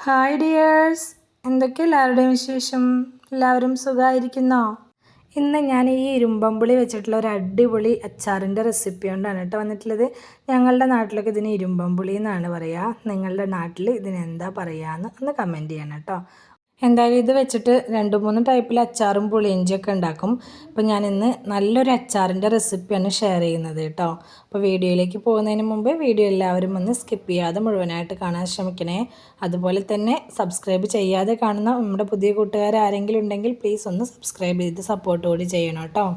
Hi dears, എന്തൊക്കെ എല്ലാവരുടെയും വിശേഷം? എല്ലാവരും സുഖമായിരിക്കുന്നോ? ഇന്ന് ഞാൻ ഈ ഇരുമ്പമ്പുളി വെച്ചിട്ടുള്ള ഒരു അടിപൊളി അച്ചാറിൻ്റെ റെസിപ്പി കൊണ്ടാണ് കേട്ടോ വന്നിട്ടുള്ളത്. ഞങ്ങളുടെ നാട്ടിലൊക്കെ ഇതിന് ഇരുമ്പമ്പുളി എന്നാണ് പറയുക. നിങ്ങളുടെ നാട്ടിൽ ഇതിന് എന്താ പറയുക ഒന്ന് കമൻറ്റ് ചെയ്യണം കേട്ടോ. എന്തായാലും ഇത് വെച്ചിട്ട് 2-3 ടൈപ്പിൽ അച്ചാറും പുളിയിഞ്ചിയൊക്കെ ഉണ്ടാക്കും. അപ്പോൾ ഞാനിന്ന് നല്ലൊരു അച്ചാറിൻ്റെ റെസിപ്പിയാണ് ഷെയർ ചെയ്യുന്നത് കേട്ടോ. അപ്പോൾ വീഡിയോയിലേക്ക് പോകുന്നതിന് മുമ്പ് വീഡിയോ എല്ലാവരും ഒന്ന് സ്കിപ്പ് ചെയ്യാതെ മുഴുവനായിട്ട് കാണാൻ ശ്രമിക്കണേ. അതുപോലെ തന്നെ സബ്സ്ക്രൈബ് ചെയ്യാതെ കാണുന്ന നമ്മുടെ പുതിയ കൂട്ടുകാർ ആരെങ്കിലും ഉണ്ടെങ്കിൽ പ്ലീസ് ഒന്ന് സബ്സ്ക്രൈബ് ചെയ്ത് സപ്പോർട്ട് കൂടി ചെയ്യണം കേട്ടോ.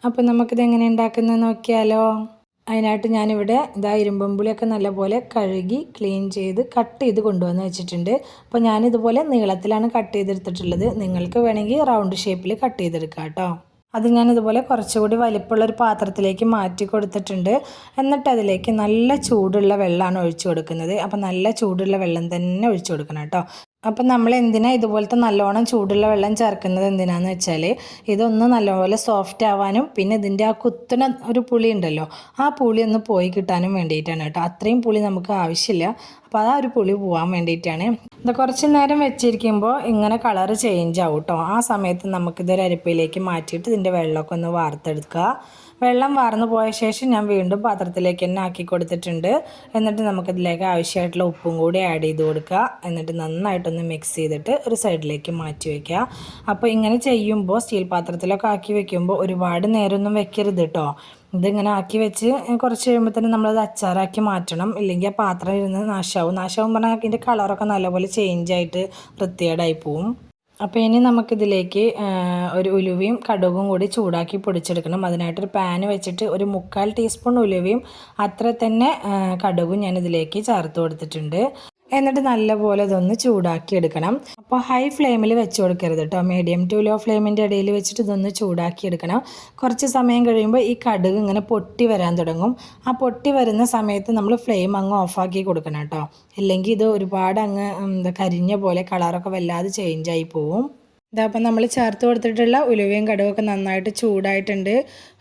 അപ്പോൾ നമുക്കിത് എങ്ങനെ ഉണ്ടാക്കുന്നത് നോക്കിയാലോ. അതിനായിട്ട് ഞാനിവിടെ ഇരുമ്പമ്പുളിയൊക്കെ നല്ലപോലെ കഴുകി ക്ലീൻ ചെയ്ത് കട്ട് ചെയ്ത് കൊണ്ടുവന്ന് വെച്ചിട്ടുണ്ട്. അപ്പോൾ ഞാനിതുപോലെ നീളത്തിലാണ് കട്ട് ചെയ്തെടുത്തിട്ടുള്ളത്. നിങ്ങൾക്ക് വേണമെങ്കിൽ റൗണ്ട് ഷേപ്പിൽ കട്ട് ചെയ്തെടുക്കാം കേട്ടോ. അത് ഞാനിതുപോലെ കുറച്ചുകൂടി വലിപ്പമുള്ളൊരു പാത്രത്തിലേക്ക് മാറ്റി കൊടുത്തിട്ടുണ്ട്. എന്നിട്ട് അതിലേക്ക് നല്ല ചൂടുള്ള വെള്ളമാണ് ഒഴിച്ചു കൊടുക്കുന്നത്. അപ്പോൾ നല്ല ചൂടുള്ള വെള്ളം തന്നെ ഒഴിച്ചു കൊടുക്കണം കേട്ടോ. അപ്പം നമ്മൾ എന്തിനാണ് ഇതുപോലത്തെ നല്ലോണം ചൂടുള്ള വെള്ളം ചേർക്കുന്നത് എന്തിനാന്ന് വെച്ചാൽ ഇതൊന്ന് നല്ലപോലെ സോഫ്റ്റ് ആവാനും പിന്നെ ഇതിൻ്റെ ആ കുത്തുന്ന ഒരു പുളി ഉണ്ടല്ലോ, ആ പുളി ഒന്ന് പോയി കിട്ടാനും വേണ്ടിയിട്ടാണ് കേട്ടോ. അത്രയും പുളി നമുക്ക് ആവശ്യമില്ല. അപ്പോൾ ആ ഒരു പുളി പോകാൻ വേണ്ടിയിട്ടാണ്. ഇത് കുറച്ച് നേരം വെച്ചിരിക്കുമ്പോൾ ഇങ്ങനെ കളറ് ചേഞ്ച് ആവും കേട്ടോ. ആ സമയത്ത് നമുക്കിതൊരു അരിപ്പയിലേക്ക് മാറ്റിയിട്ട് ഇതിൻ്റെ വെള്ളമൊക്കെ ഒന്ന് വാർത്തെടുക്കുക. വെള്ളം വാർന്നു പോയ ശേഷം ഞാൻ വീണ്ടും പാത്രത്തിലേക്ക് തന്നെ ആക്കി കൊടുത്തിട്ടുണ്ട്. എന്നിട്ട് നമുക്കിതിലേക്ക് ആവശ്യമായിട്ടുള്ള ഉപ്പും കൂടി ആഡ് ചെയ്ത് കൊടുക്കുക. എന്നിട്ട് നന്നായിട്ടൊന്ന് മിക്സ് ചെയ്തിട്ട് ഒരു സൈഡിലേക്ക് മാറ്റി വയ്ക്കുക. അപ്പോൾ ഇങ്ങനെ ചെയ്യുമ്പോൾ സ്റ്റീൽ പാത്രത്തിലൊക്കെ ആക്കി വെക്കുമ്പോൾ ഒരുപാട് നേരമൊന്നും വെക്കരുത് കേട്ടോ. ഇതിങ്ങനെ ആക്കി വെച്ച് കുറച്ച് കഴിയുമ്പോൾ തന്നെ നമ്മളത് അച്ചാറാക്കി മാറ്റണം. ഇല്ലെങ്കിൽ ആ പാത്രം ഇരുന്ന് നാശാവും പറഞ്ഞാൽ അതിൻ്റെ കളറൊക്കെ നല്ലപോലെ ചേഞ്ച് ആയിട്ട് വൃത്തികേടായി പോവും. അപ്പോൾ ഇനി നമുക്കിതിലേക്ക് ഒരു ഉലുവയും കടുകും കൂടി ചൂടാക്കി പൊടിച്ചെടുക്കണം. അതിനായിട്ടൊരു പാന് വെച്ചിട്ട് ഒരു 3/4 ടീസ്പൂൺ ഉലുവയും അത്ര തന്നെ കടുകും ഞാനിതിലേക്ക് ചേർത്ത് കൊടുത്തിട്ടുണ്ട്. എന്നിട്ട് നല്ലപോലെ ഇതൊന്ന് ചൂടാക്കി എടുക്കണം. അപ്പോൾ ഹൈ ഫ്ലെയിമിൽ വെച്ച് കൊടുക്കരുത് കേട്ടോ. മീഡിയം ടു ലോ ഫ്ലെയിമിൻ്റെ ഇടയിൽ വെച്ചിട്ട് ഇതൊന്ന് ചൂടാക്കി എടുക്കണം. കുറച്ച് സമയം കഴിയുമ്പോൾ ഈ കടുക് ഇങ്ങനെ പൊട്ടി വരാൻ തുടങ്ങും. ആ പൊട്ടി വരുന്ന സമയത്ത് നമ്മൾ ഫ്ലെയിം അങ്ങ് ഓഫാക്കി കൊടുക്കണം കേട്ടോ. ഇല്ലെങ്കിൽ ഇത് ഒരുപാട് അങ്ങ് കരിഞ്ഞ പോലെ കളറൊക്കെ വല്ലാതെ ചേഞ്ചായി പോവും. ഇതപ്പം നമ്മൾ ചേർത്ത് കൊടുത്തിട്ടുള്ള ഉലുവയും കടുവൊക്കെ നന്നായിട്ട് ചൂടായിട്ടുണ്ട്.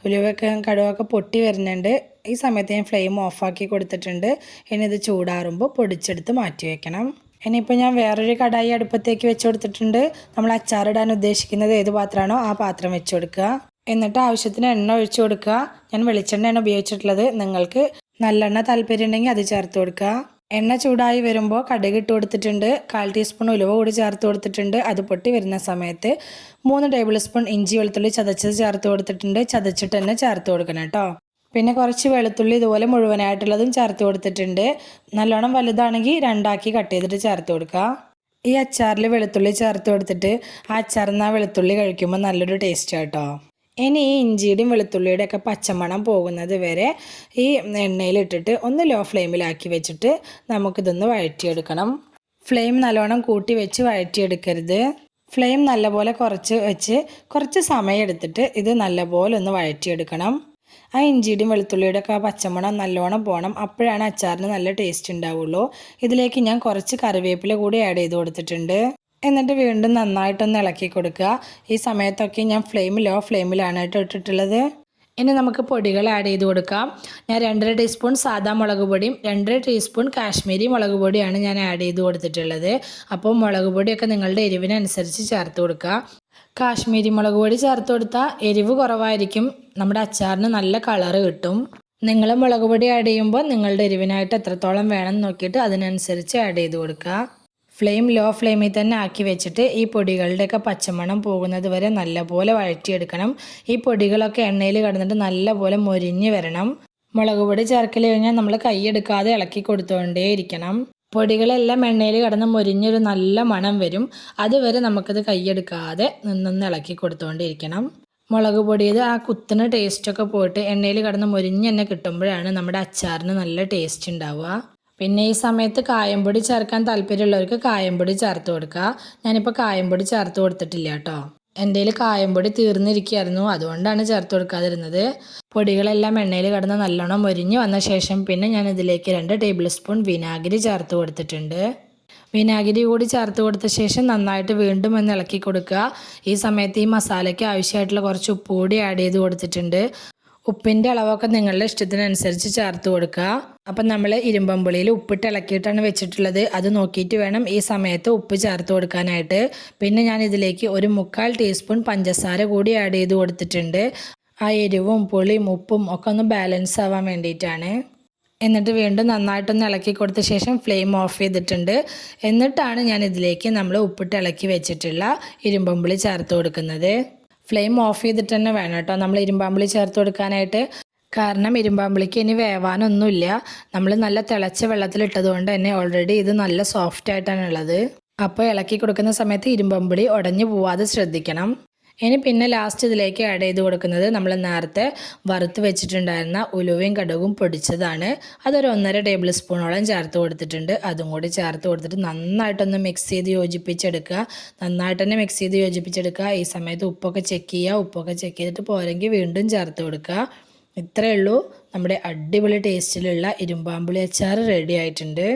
ഉലുവയൊക്കെ കടുവൊക്കെ പൊട്ടി വരുന്നുണ്ട്. ഈ സമയത്ത് ഞാൻ ഫ്ലെയിം ഓഫാക്കി കൊടുത്തിട്ടുണ്ട്. ഇനി ഇത് ചൂടാറുമ്പോൾ പൊടിച്ചെടുത്ത് മാറ്റി വയ്ക്കണം. ഇനിയിപ്പോൾ ഞാൻ വേറൊരു കടായി അടുപ്പത്തേക്ക് വെച്ച് കൊടുത്തിട്ടുണ്ട്. നമ്മൾ അച്ചാറിടാൻ ഉദ്ദേശിക്കുന്നത് ഏത് പാത്രമാണോ ആ പാത്രം വെച്ച് കൊടുക്കുക. എന്നിട്ട് ആവശ്യത്തിന് എണ്ണ ഒഴിച്ച് കൊടുക്കുക. ഞാൻ വെളിച്ചെണ്ണയാണ് ഉപയോഗിച്ചിട്ടുള്ളത്. നിങ്ങൾക്ക് നല്ലെണ്ണ താല്പര്യം ഉണ്ടെങ്കിൽ അത് ചേർത്ത് കൊടുക്കുക. എണ്ണ ചൂടായി വരുമ്പോൾ കടുക് ഇട്ട് കൊടുത്തിട്ടുണ്ട്. 1/4 ടീസ്പൂൺ ഉലുവ കൂടി ചേർത്ത് കൊടുത്തിട്ടുണ്ട്. അത് പൊട്ടി വരുന്ന സമയത്ത് 3 ടേബിൾ സ്പൂൺ ഇഞ്ചി വെളുത്തുള്ളി ചതച്ചത് ചേർത്ത് കൊടുത്തിട്ടുണ്ട്. ചതച്ചിട്ട് തന്നെ ചേർത്ത് കൊടുക്കണം കേട്ടോ. പിന്നെ കുറച്ച് വെളുത്തുള്ളി ഇതുപോലെ മുഴുവനായിട്ടുള്ളതും ചേർത്ത് കൊടുത്തിട്ടുണ്ട്. നല്ലോണം വലുതാണെങ്കിൽ 2 കട്ട് ചെയ്തിട്ട് ചേർത്ത് കൊടുക്കുക. ഈ അച്ചാറിൽ വെളുത്തുള്ളി ചേർത്ത് കൊടുത്തിട്ട് ആ അച്ചാറിന്ന് ആ വെളുത്തുള്ളി കഴിക്കുമ്പോൾ നല്ലൊരു ടേസ്റ്റ് കേട്ടോ. ഇനി ഈ ഇഞ്ചിയുടെയും വെളുത്തുള്ളിയുടെ ഒക്കെ പച്ചമണം പോകുന്നത് വരെ ഈ എണ്ണയിലിട്ടിട്ട് ഒന്ന് ലോ ഫ്ലെയിമിലാക്കി വെച്ചിട്ട് നമുക്കിതൊന്ന് വഴറ്റിയെടുക്കണം. ഫ്ലെയിം നല്ലോണം കൂട്ടി വെച്ച് വഴറ്റിയെടുക്കരുത്. ഫ്ലെയിം നല്ലപോലെ കുറച്ച് വെച്ച് കുറച്ച് സമയം എടുത്തിട്ട് ഇത് നല്ലപോലെ ഒന്ന് വഴറ്റിയെടുക്കണം. ആ ഇഞ്ചിയുടെയും വെളുത്തുള്ളിയുടെ ഒക്കെ ആ പച്ചമണം നല്ലോണം പോകണം. അപ്പോഴാണ് അച്ചാറിന് നല്ല ടേസ്റ്റ് ഉണ്ടാവുള്ളൂ. ഇതിലേക്ക് ഞാൻ കുറച്ച് കറിവേപ്പില കൂടി ആഡ് ചെയ്ത് കൊടുത്തിട്ടുണ്ട്. എന്നിട്ട് വീണ്ടും നന്നായിട്ടൊന്ന് ഇളക്കി കൊടുക്കുക. ഈ സമയത്തൊക്കെ ഞാൻ ലോ ഫ്ലെയിമിലാണ് ഇട്ടിട്ടുള്ളത്. ഇനി നമുക്ക് പൊടികൾ ആഡ് ചെയ്ത് കൊടുക്കാം. ഞാൻ 2.5 ടീസ്പൂൺ സാദാ മുളക് പൊടിയും 2.5 ടീസ്പൂൺ കാശ്മീരി മുളക് പൊടിയാണ് ഞാൻ ആഡ് ചെയ്ത് കൊടുത്തിട്ടുള്ളത്. അപ്പോൾ മുളക് പൊടിയൊക്കെ നിങ്ങളുടെ എരിവിനനുസരിച്ച് ചേർത്ത് കൊടുക്കുക. കാശ്മീരി മുളക് പൊടി ചേർത്ത് കൊടുത്താൽ എരിവ് കുറവായിരിക്കും. നമ്മുടെ അച്ചാറിന് നല്ല കളറ് കിട്ടും. നിങ്ങൾ മുളക് പൊടി ആഡ് ചെയ്യുമ്പോൾ നിങ്ങളുടെ എരിവിനായിട്ട് എത്രത്തോളം വേണം നോക്കിയിട്ട് അതിനനുസരിച്ച് ആഡ് ചെയ്ത് കൊടുക്കുക. ഫ്ലെയിം ലോ ഫ്ലെയിമിൽ തന്നെ ആക്കി വെച്ചിട്ട് ഈ പൊടികളുടെയൊക്കെ പച്ചമണം പോകുന്നത് വരെ നല്ലപോലെ വഴറ്റിയെടുക്കണം. ഈ പൊടികളൊക്കെ എണ്ണയിൽ കിടന്നിട്ട് നല്ലപോലെ മൊരിഞ്ഞ് വരണം. മുളക് പൊടി ചേർക്കൽ കഴിഞ്ഞാൽ നമ്മൾ കൈയെടുക്കാതെ ഇളക്കി കൊടുത്തുകൊണ്ടേ ഇരിക്കണം. പൊടികളെല്ലാം എണ്ണയിൽ കിടന്ന് മൊരിഞ്ഞൊരു നല്ല മണം വരും. അതുവരെ നമുക്കത് കൈയെടുക്കാതെ നിന്നൊന്ന് ഇളക്കി കൊടുത്തുകൊണ്ടിരിക്കണം. മുളക് പൊടിയത് ആ കുത്തുന്ന ടേസ്റ്റൊക്കെ പോയിട്ട് എണ്ണയിൽ കിടന്ന് മൊരിഞ്ഞ് തന്നെ കിട്ടുമ്പോഴാണ് നമ്മുടെ അച്ചാറിന് നല്ല ടേസ്റ്റ് ഉണ്ടാവുക. പിന്നെ ഈ സമയത്ത് കായംപൊടി ചേർക്കാൻ താല്പര്യമുള്ളവർക്ക് കായംപൊടി ചേർത്ത് കൊടുക്കുക. ഞാനിപ്പോൾ കായംപൊടി ചേർത്ത് കൊടുത്തിട്ടില്ല കേട്ടോ. എൻ്റെ കയ്യിൽ കായംപൊടി തീർന്നിരിക്കുകയായിരുന്നു, അതുകൊണ്ടാണ് ചേർത്ത് കൊടുക്കാതിരുന്നത്. പൊടികളെല്ലാം എണ്ണയിൽ കിടന്ന് നല്ലോണം മൊരിഞ്ഞ് വന്ന ശേഷം പിന്നെ ഞാൻ ഇതിലേക്ക് 2 ടേബിൾ സ്പൂൺ വിനാഗിരി ചേർത്ത് കൊടുത്തിട്ടുണ്ട്. വിനാഗിരി കൂടി ചേർത്ത് കൊടുത്ത ശേഷം നന്നായിട്ട് വീണ്ടും ഒന്ന് ഇളക്കി കൊടുക്കുക. ഈ സമയത്ത് ഈ മസാലയ്ക്ക് ആവശ്യമായിട്ടുള്ള കുറച്ച് ഉപ്പ് കൂടി ആഡ് ചെയ്ത് കൊടുത്തിട്ടുണ്ട്. ഉപ്പിൻ്റെ അളവൊക്കെ നിങ്ങളുടെ ഇഷ്ടത്തിനനുസരിച്ച് ചേർത്ത് കൊടുക്കുക. അപ്പം നമ്മൾ ഇരുമ്പമ്പുളിയിൽ ഉപ്പിട്ട് ഇളക്കിയിട്ടാണ് വെച്ചിട്ടുള്ളത്. അത് നോക്കിയിട്ട് വേണം ഈ സമയത്ത് ഉപ്പ് ചേർത്ത് കൊടുക്കാനായിട്ട്. പിന്നെ ഞാൻ ഇതിലേക്ക് 1/4 ടീസ്പൂൺ പഞ്ചസാര കൂടി ആഡ് ചെയ്ത് കൊടുത്തിട്ടുണ്ട്. ആ എരിവും പുളിയും ഉപ്പും ഒക്കെ ഒന്ന് ബാലൻസ് ആവാൻ വേണ്ടിയിട്ടാണ്. എന്നിട്ട് വീണ്ടും നന്നായിട്ടൊന്ന് ഇളക്കി കൊടുത്ത ശേഷം ഫ്ലെയിം ഓഫ് ചെയ്തിട്ടുണ്ട്. എന്നിട്ടാണ് ഞാൻ ഇതിലേക്ക് നമ്മൾ ഉപ്പിട്ട് ഇളക്കി വെച്ചിട്ടുള്ള ഇരുമ്പമ്പുളി ചേർത്ത് കൊടുക്കുന്നത്. ഫ്ലെയിം ഓഫ് ചെയ്തിട്ട് തന്നെ വേണം കേട്ടോ നമ്മൾ ഇരുമ്പാമ്പുളി ചേർത്ത് കൊടുക്കാനായിട്ട്. കാരണം ഇരുമ്പാമ്പുളിക്ക് ഇനി വേവാനൊന്നുമില്ല. നമ്മൾ നല്ല തിളച്ച വെള്ളത്തിലിട്ടത് കൊണ്ട് തന്നെ ഓൾറെഡി ഇത് നല്ല സോഫ്റ്റ് ആയിട്ടാണ് ഉള്ളത്. അപ്പോൾ ഇളക്കി കൊടുക്കുന്ന സമയത്ത് ഇരുമ്പമ്പുളി ഉടഞ്ഞു പോവാതെ ശ്രദ്ധിക്കണം. ഇനി പിന്നെ ലാസ്റ്റ് ഇതിലേക്ക് ആഡ് ചെയ്ത് കൊടുക്കുന്നത് നമ്മൾ നേരത്തെ വറുത്ത് വെച്ചിട്ടുണ്ടായിരുന്ന ഉലുവയും കടുകും പൊടിച്ചതാണ്. അതൊരു 1.5 ടേബിൾ സ്പൂണോളം ചേർത്ത് കൊടുത്തിട്ടുണ്ട്. അതും കൂടി ചേർത്ത് കൊടുത്തിട്ട് നന്നായിട്ടൊന്ന് മിക്സ് ചെയ്ത് യോജിപ്പിച്ചെടുക്കുക. നന്നായിട്ട് തന്നെ മിക്സ് ചെയ്ത് യോജിപ്പിച്ചെടുക്കുക. ഈ സമയത്ത് ഉപ്പൊക്കെ ചെക്ക് ചെയ്യുക. ഉപ്പൊക്കെ ചെക്ക് ചെയ്തിട്ട് പോരെങ്കിൽ വീണ്ടും ചേർത്ത് കൊടുക്കുക. ഇത്രയേ ഉള്ളൂ, നമ്മുടെ അടിപൊളി ടേസ്റ്റിലുള്ള ഇരുമ്പാമ്പുളി അച്ചാർ റെഡി ആയിട്ടുണ്ട്.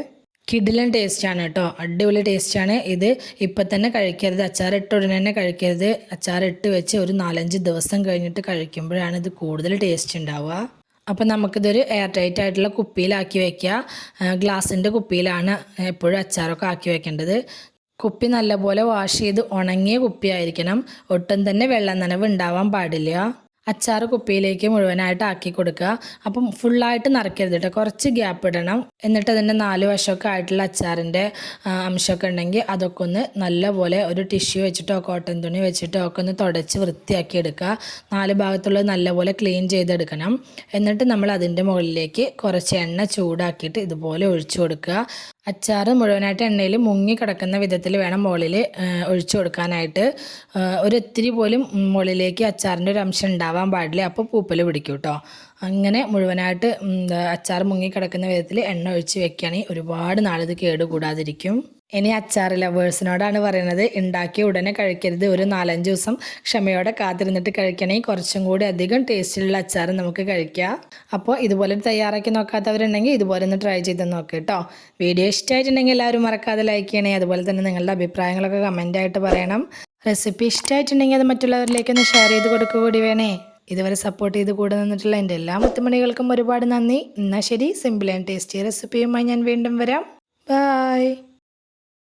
കിടിലൻ ടേസ്റ്റാണ് കേട്ടോ, അടിപൊളി ടേസ്റ്റാണ്. ഇത് ഇപ്പം തന്നെ കഴിക്കരുത്, അച്ചാറിട്ട ഉടനെ തന്നെ കഴിക്കരുത്. അച്ചാറിട്ട് വെച്ച് ഒരു 4-5 ദിവസം കഴിഞ്ഞിട്ട് കഴിക്കുമ്പോഴാണ് ഇത് കൂടുതൽ ടേസ്റ്റ് ഉണ്ടാവുക. അപ്പം നമുക്കിതൊരു എയർ ടൈറ്റ് ആയിട്ടുള്ള കുപ്പിയിലാക്കി വയ്ക്കുക. ഗ്ലാസിൻ്റെ കുപ്പിയിലാണ് എപ്പോഴും അച്ചാറൊക്കെ ആക്കി വെക്കേണ്ടത്. കുപ്പി നല്ലപോലെ വാഷ് ചെയ്ത് ഉണങ്ങിയ കുപ്പിയായിരിക്കണം. ഒട്ടും തന്നെ വെള്ളം നനവ് ഉണ്ടാവാൻ പാടില്ല. അച്ചാർ കുപ്പിയിലേക്ക് മുഴുവനായിട്ട് ആക്കി കൊടുക്കുക. അപ്പം ഫുള്ളായിട്ട് നിറയ്ക്കരുത് കേട്ടോ, കുറച്ച് ഗ്യാപ്പ് ഇടണം. എന്നിട്ട് അതിൻ്റെ 4 വശമൊക്കെ ആയിട്ടുള്ള അച്ചാറിൻ്റെ അംശമൊക്കെ ഉണ്ടെങ്കിൽ അതൊക്കെ ഒന്ന് നല്ലപോലെ ഒരു ടിഷ്യൂ വെച്ചിട്ടോ കോട്ടൺ തുണി വെച്ചിട്ടോ ഒക്കെ ഒന്ന് തുടച്ച് വൃത്തിയാക്കി എടുക്കുക. 4 ഭാഗത്തുള്ളത് നല്ലപോലെ ക്ലീൻ ചെയ്തെടുക്കണം. എന്നിട്ട് നമ്മൾ അതിൻ്റെ മുകളിലേക്ക് കുറച്ച് എണ്ണ ചൂടാക്കിയിട്ട് ഇതുപോലെ ഒഴിച്ചു കൊടുക്കുക. അച്ചാർ മുഴുവനായിട്ട് എണ്ണയിൽ മുങ്ങി കിടക്കുന്ന വിധത്തിൽ വേണം മുകളിൽ ഒഴിച്ചു കൊടുക്കാനായിട്ട്. ഒരിത്തിരി പോലും മുകളിലേക്ക് അച്ചാറിൻ്റെ ഒരു അംശം ഉണ്ടാവാൻ പാടില്ല, അപ്പോൾ പൂപ്പൽ പിടിക്കും കേട്ടോ. അങ്ങനെ മുഴുവനായിട്ട് അച്ചാർ മുങ്ങി കിടക്കുന്ന വിധത്തിൽ എണ്ണ ഒഴിച്ച് വെക്കുകയാണെങ്കിൽ ഒരുപാട് നാളിത് കേടുകൂടാതിരിക്കും. ഇനി അച്ചാർ ലവേഴ്സിനോടാണ് പറയുന്നത്, ഉണ്ടാക്കി ഉടനെ കഴിക്കരുത്. ഒരു 4-5 ദിവസം ക്ഷമയോടെ കാത്തിരുന്നിട്ട് കഴിക്കണമെങ്കിൽ കുറച്ചും കൂടി അധികം ടേസ്റ്റിലുള്ള അച്ചാർ നമുക്ക് കഴിക്കാം. അപ്പോൾ ഇതുപോലെ തയ്യാറാക്കി നോക്കാത്തവരുണ്ടെങ്കിൽ ഇതുപോലെ ഒന്ന് ട്രൈ ചെയ്ത് നോക്കുക കേട്ടോ. വീഡിയോ ഇഷ്ടമായിട്ടുണ്ടെങ്കിൽ എല്ലാവരും മറക്കാതെ ലൈക്ക് ചെയ്യണേ. അതുപോലെ തന്നെ നിങ്ങളുടെ അഭിപ്രായങ്ങളൊക്കെ കമൻ്റായിട്ട് പറയണം. റെസിപ്പി ഇഷ്ടമായിട്ടുണ്ടെങ്കിൽ അത് മറ്റുള്ളവരിലേക്കൊന്ന് ഷെയർ ചെയ്ത് കൊടുക്കുക കൂടി വേണേ. ഇതുവരെ സപ്പോർട്ട് ചെയ്ത് കൂടെ നിന്നിട്ടുള്ള എൻ്റെ എല്ലാ മുത്തുമണികൾക്കും ഒരുപാട് നന്ദി. എന്നാൽ ശരി, സിമ്പിൾ ആൻഡ് ടേസ്റ്റി റെസിപ്പിയുമായി ഞാൻ വീണ്ടും വരാം. ബൈ.